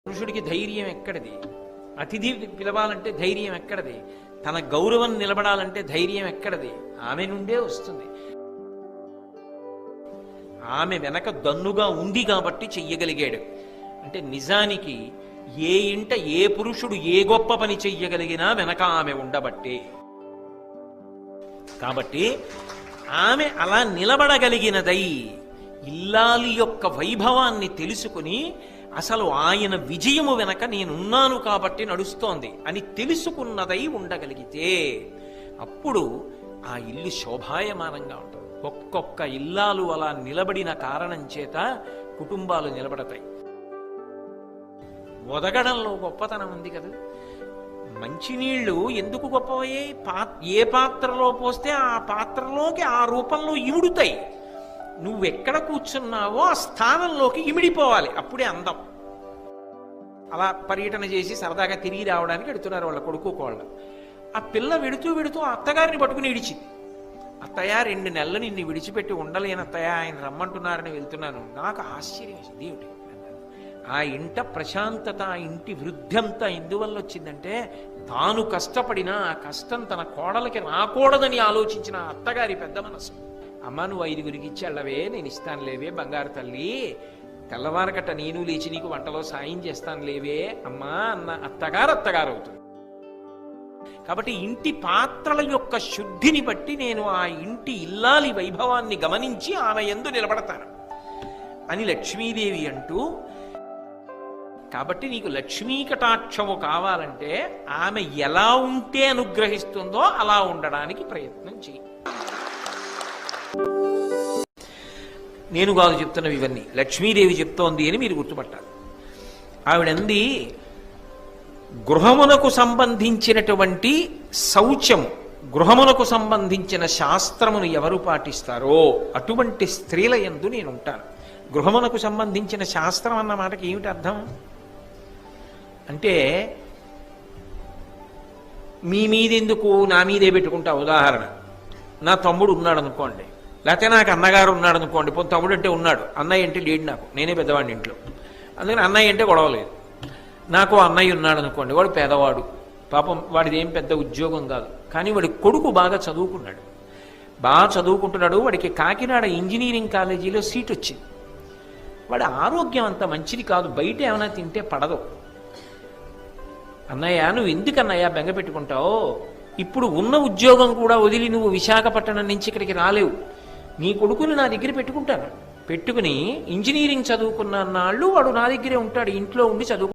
పురుషుడికి ధైర్యం ఎక్కడిది? అతిథి పిలవాలంటే ధైర్యం ఎక్కడిది? తన గౌరవం నిలబడాలంటే ధైర్యం ఎక్కడిది? ఆమె నుండే వస్తుంది. ఆమె వెనక దన్నుగా ఉంది కాబట్టి చెయ్యగలిగాడు. అంటే నిజానికి ఏ ఇంట ఏ పురుషుడు ఏ గొప్ప పని చెయ్యగలిగినా వెనక ఆమె ఉండబట్టే. కాబట్టి ఆమె అలా నిలబడగలిగినదై ఇల్లాలి యొక్క వైభవాన్ని తెలుసుకుని అసలు ఆయన విజయము వెనక నేనున్నాను కాబట్టి నడుస్తోంది అని తెలుసుకున్నదై ఉండగలిగితే అప్పుడు ఆ ఇల్లు శోభాయమానంగా ఉంటుంది. ఒక్కొక్క ఇల్లాలు అలా నిలబడిన కారణం చేత కుటుంబాలు నిలబడతాయి. ఒదగడంలో గొప్పతనం ఉంది కదా. మంచినీళ్లు ఎందుకు గొప్పవయ్యాయి? ఏ పాత్రలో పోస్తే ఆ పాత్రలోకి ఆ రూపంలో ఇముడుతాయి. నువ్వెక్కడ కూర్చున్నావో ఆ స్థానంలోకి ఇమిడిపోవాలి, అప్పుడే అందం. అలా పర్యటన చేసి సరదాగా తిరిగి రావడానికి ఎడుతున్నారు వాళ్ళ కొడుకు కోళ్ళ. ఆ పిల్ల వెడుతూ వెడుతూ ఆ అత్తగారిని పట్టుకుని ఇడిచింది. అత్తయ్య 2 నెలలు నిన్ను విడిచిపెట్టి ఉండలేను అత్తయ్య, ఆయన రమ్మంటున్నారని వెళ్తున్నాను. నాకు ఆశ్చర్యం వేసింది. ఏమిటి ఆ ఇంట ప్రశాంతత, ఆ ఇంటి వృద్ధంతా ఎందువల్ల వచ్చిందంటే తాను కష్టపడినా ఆ కష్టం తన కోడలకి రాకూడదని ఆలోచించిన అత్తగారి పెద్ద మనసు. అమ్మ నువ్వు 5గురికి ఇచ్చి వెళ్ళవే, నేను ఇస్తాను లేవే బంగారు తల్లి, తెల్లవారకట్ట నేను లేచి నీకు వంటలో సాయం చేస్తాను లేవే అమ్మా అన్న అత్తగారు అవుతుంది. కాబట్టి ఇంటి పాత్రల యొక్క శుద్ధిని బట్టి నేను ఆ ఇంటి ఇల్లాలి వైభవాన్ని గమనించి ఆమె యందు నిలబడతాను అని లక్ష్మీదేవి అంటూ, కాబట్టి నీకు లక్ష్మీ కటాక్షము కావాలంటే ఆమె ఎలా ఉంటే అనుగ్రహిస్తుందో అలా ఉండడానికి ప్రయత్నం చేయి. నేను కాదు చెప్తున్నవి ఇవన్నీ, లక్ష్మీదేవి చెప్తోంది అని మీరు గుర్తుపట్టాలి. ఆవిడంది గృహమునకు సంబంధించినటువంటి శౌచము, గృహమునకు సంబంధించిన శాస్త్రమును ఎవరు పాటిస్తారో అటువంటి స్త్రీల యందు నేను ఉంటాను. గృహమునకు సంబంధించిన శాస్త్రం అన్న మాటకి ఏమిటి అర్థం అంటే, మీ మీదెందుకు నా మీదే పెట్టుకుంటా. ఉదాహరణ, నా తమ్ముడు ఉన్నాడు అనుకోండి, లేకపోతే నాకు అన్నగారు ఉన్నాడు అనుకోండి. పోనీ తమ్ముడు అంటే ఉన్నాడు, అన్నయ్య అంటే లేడు, నాకు నేనే పెద్దవాడిని ఇంట్లో, అందుకని అన్నయ్య అంటే గొడవలేదు. నాకు అన్నయ్య ఉన్నాడు అనుకోండి, వాడు పేదవాడు, పాపం వాడిది ఏం పెద్ద ఉద్యోగం కాదు, కానీ వాడి కొడుకు బాగా చదువుకుంటున్నాడు. వాడికి కాకినాడ ఇంజనీరింగ్ కాలేజీలో సీట్ వచ్చింది. వాడి ఆరోగ్యం అంత మంచిది కాదు, బయట ఏమైనా తింటే పడదు. అన్నయ్య నువ్వు ఎందుకన్నయ్య బెంగ పెట్టుకుంటావు? ఇప్పుడు ఉన్న ఉద్యోగం కూడా వదిలి నువ్వు విశాఖపట్నం నుంచి ఇక్కడికి రాలేవు. నీ కొడుకుని నా దగ్గర పెట్టుకుని ఇంజనీరింగ్ చదువుకున్న నాళ్ళు వాడు నా దగ్గరే ఉంటాడు, ఇంట్లో ఉండి చదువు